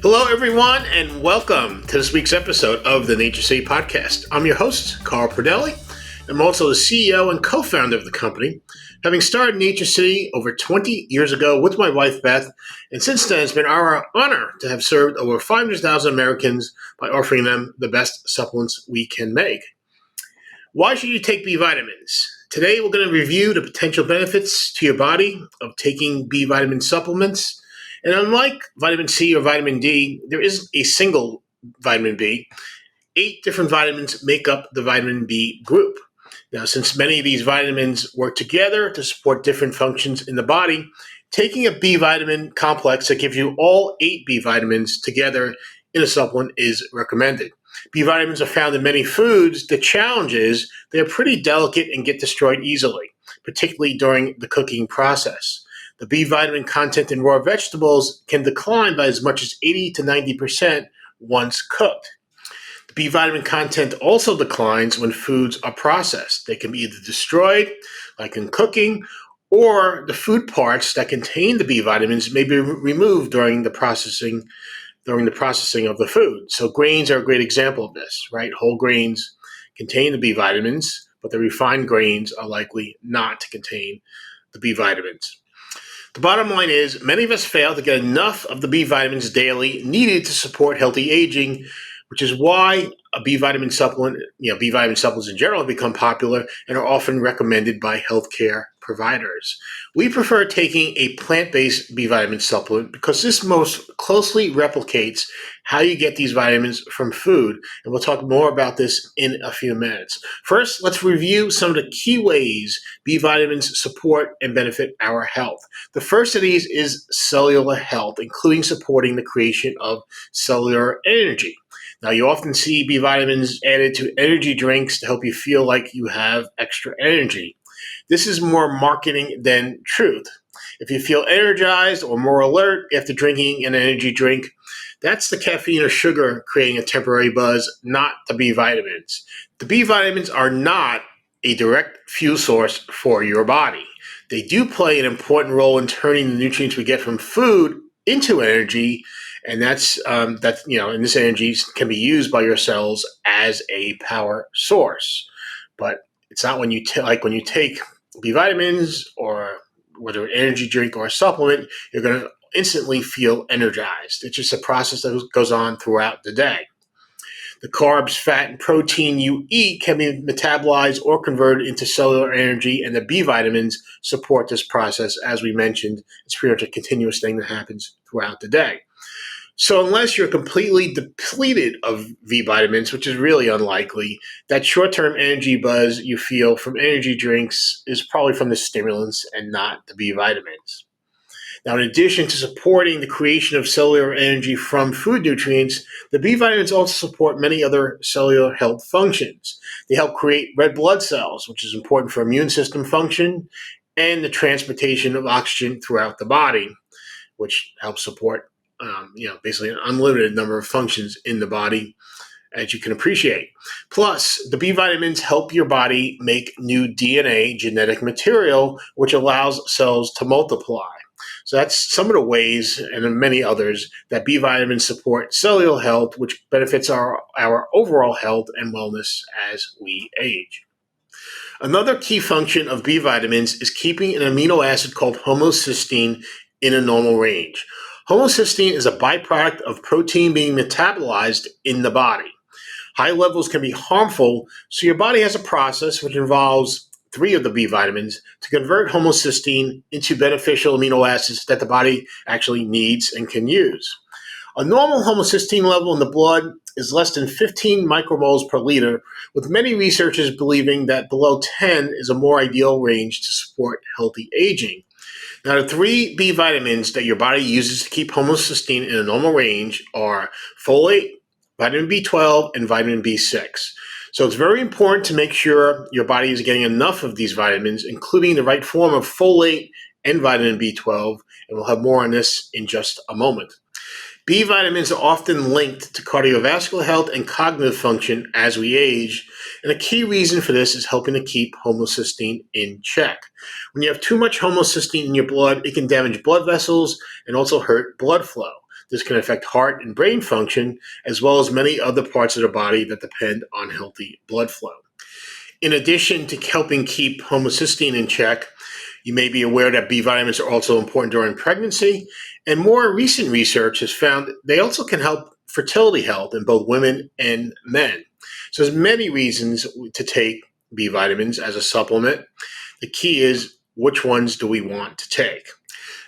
Hello, everyone, and welcome to this week's episode of the Nature City Podcast. I'm your host, Carl Pradelli. I'm also the CEO and co-founder of the company, having started Nature City over 20 years ago with my wife, Beth, and since then it's been our honor to have served over 500,000 Americans by offering them the best supplements we can make. Why should you take B vitamins? Today, we're going to review the potential benefits to your body of taking B vitamin supplements. And unlike vitamin C or vitamin D, there isn't a single vitamin B. 8 different vitamins make up the vitamin B group. Now, since many of these vitamins work together to support different functions in the body, taking a B vitamin complex that gives you all 8 B vitamins together in a supplement is recommended. B vitamins are found in many foods. The challenge is they're pretty delicate and get destroyed easily, particularly during the cooking process. The B vitamin content in raw vegetables can decline by as much as 80 to 90% once cooked. The B vitamin content also declines when foods are processed. They can be either destroyed, like in cooking, or the food parts that contain the B vitamins may be removed during the processing of the food. So grains are a great example of this, right? Whole grains contain the B vitamins, but the refined grains are likely not to contain the B vitamins. The bottom line is many of us fail to get enough of the B vitamins daily needed to support healthy aging, which is why a B vitamin supplement, B vitamin supplements in general have become popular and are often recommended by healthcare providers. We prefer taking a plant-based B vitamin supplement because this most closely replicates how you get these vitamins from food. And we'll talk more about this in a few minutes. First, let's review some of the key ways B vitamins support and benefit our health. The first of these is cellular health, including supporting the creation of cellular energy. Now, you often see B vitamins added to energy drinks to help you feel like you have extra energy. This is more marketing than truth. If you feel energized or more alert after drinking an energy drink, that's the caffeine or sugar creating a temporary buzz, not the B vitamins. The B vitamins are not a direct fuel source for your body. They do play an important role in turning the nutrients we get from food into energy, and that's and this energy can be used by your cells as a power source. But it's not when you take B vitamins or whether an energy drink or a supplement, you're going to instantly feel energized. It's just a process that goes on throughout the day. The carbs, fat, and protein you eat can be metabolized or converted into cellular energy, and the B vitamins support this process. As we mentioned, it's pretty much a continuous thing that happens throughout the day. So unless you're completely depleted of B vitamins, which is really unlikely, that short-term energy buzz you feel from energy drinks is probably from the stimulants and not the B vitamins. Now, in addition to supporting the creation of cellular energy from food nutrients, the B vitamins also support many other cellular health functions. They help create red blood cells, which is important for immune system function and the transportation of oxygen throughout the body, which helps support basically an unlimited number of functions in the body, as you can appreciate. Plus, the B vitamins help your body make new DNA, genetic material, which allows cells to multiply. So that's some of the ways, and many others, that B vitamins support cellular health, which benefits our overall health and wellness as we age. Another key function of B vitamins is keeping an amino acid called homocysteine in a normal range. Homocysteine is a byproduct of protein being metabolized in the body. High levels can be harmful, so your body has a process which involves 3 of the B vitamins to convert homocysteine into beneficial amino acids that the body actually needs and can use. A normal homocysteine level in the blood is less than 15 micromoles per liter, with many researchers believing that below 10 is a more ideal range to support healthy aging. Now, the 3 B vitamins that your body uses to keep homocysteine in a normal range are folate, vitamin B12, and vitamin B6. So it's very important to make sure your body is getting enough of these vitamins, including the right form of folate and vitamin B12, and we'll have more on this in just a moment. B vitamins are often linked to cardiovascular health and cognitive function as we age, and a key reason for this is helping to keep homocysteine in check. When you have too much homocysteine in your blood, it can damage blood vessels and also hurt blood flow. This can affect heart and brain function, as well as many other parts of the body that depend on healthy blood flow. In addition to helping keep homocysteine in check, you may be aware that B vitamins are also important during pregnancy, and more recent research has found they also can help fertility health in both women and men. So there's many reasons to take B vitamins as a supplement. The key is, which ones do we want to take?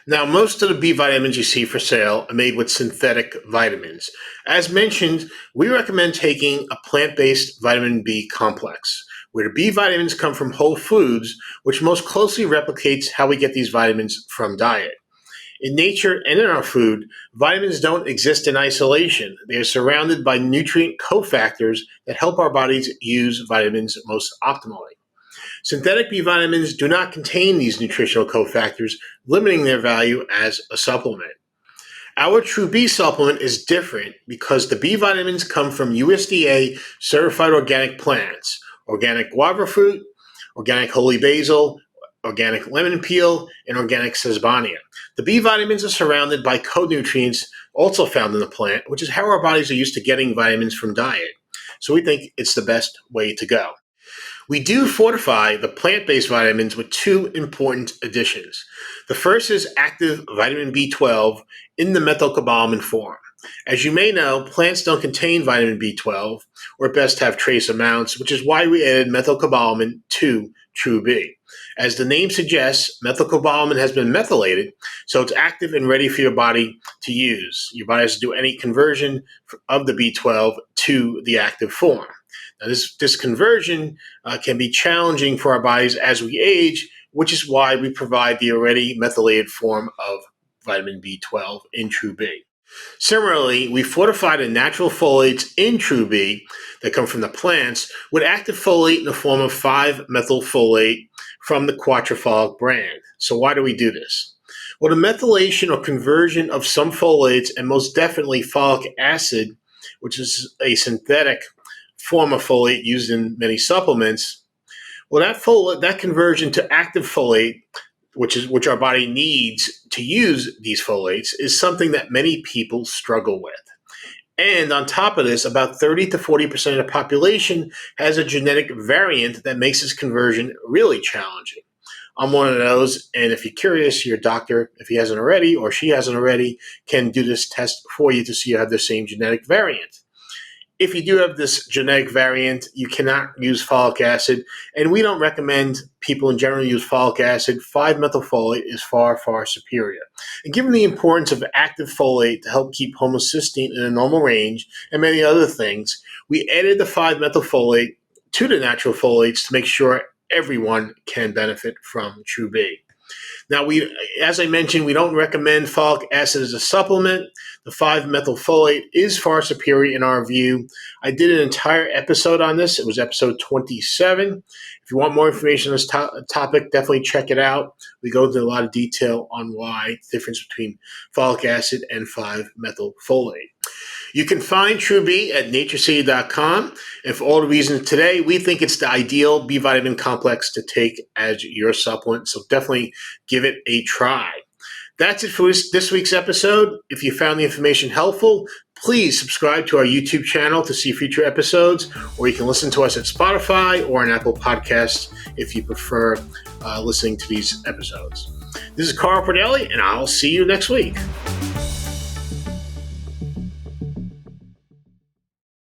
Now, most of the B vitamins you see for sale are made with synthetic vitamins. As mentioned, we recommend taking a plant-based vitamin B complex, where the B vitamins come from whole foods, which most closely replicates how we get these vitamins from diet. In nature and in our food, vitamins don't exist in isolation. They are surrounded by nutrient cofactors that help our bodies use vitamins most optimally. Synthetic B vitamins do not contain these nutritional cofactors, limiting their value as a supplement. Our True B supplement is different because the B vitamins come from USDA certified organic plants, organic guava fruit, organic holy basil, organic lemon peel, and organic sesbania. The B vitamins are surrounded by co-nutrients also found in the plant, which is how our bodies are used to getting vitamins from diet. So we think it's the best way to go. We do fortify the plant-based vitamins with two important additions. The first is active vitamin B12 in the methylcobalamin form. As you may know, plants don't contain vitamin B12, or at best have trace amounts, which is why we added methylcobalamin to True B. As the name suggests, methylcobalamin has been methylated, so it's active and ready for your body to use. Your body has to do any conversion of the B12 to the active form. Now, this conversion can be challenging for our bodies as we age, which is why we provide the already methylated form of vitamin B12 in True B. Similarly, we fortify the natural folates in True B that come from the plants with active folate in the form of 5-methylfolate from the Quattrofolic brand. So why do we do this? Well, the methylation or conversion of some folates, and most definitely folic acid, which is a synthetic form of folate used in many supplements, well, that conversion to active folate, which our body needs to use these folates, is something that many people struggle with. And on top of this, about 30 to 40% of the population has a genetic variant that makes this conversion really challenging. I'm one of those, and if you're curious, your doctor, if he hasn't already or she hasn't already, can do this test for you to see you have the same genetic variant. If you do have this genetic variant, you cannot use folic acid, and we don't recommend people in general use folic acid. 5-methylfolate is far, far superior. And given the importance of active folate to help keep homocysteine in a normal range and many other things, we added the 5-methylfolate to the natural folates to make sure everyone can benefit from True B. Now, as I mentioned, we don't recommend folic acid as a supplement. The 5-methylfolate is far superior in our view. I did an entire episode on this. It was episode 27. If you want more information on this topic, definitely check it out. We go into a lot of detail on why the difference between folic acid and 5-methylfolate. You can find True B at naturecity.com. And for all the reasons today, we think it's the ideal B vitamin complex to take as your supplement. So definitely give it a try. That's it for this week's episode. If you found the information helpful, please subscribe to our YouTube channel to see future episodes, or you can listen to us at Spotify or on Apple Podcasts if you prefer listening to these episodes. This is Carl Pradelli, and I'll see you next week.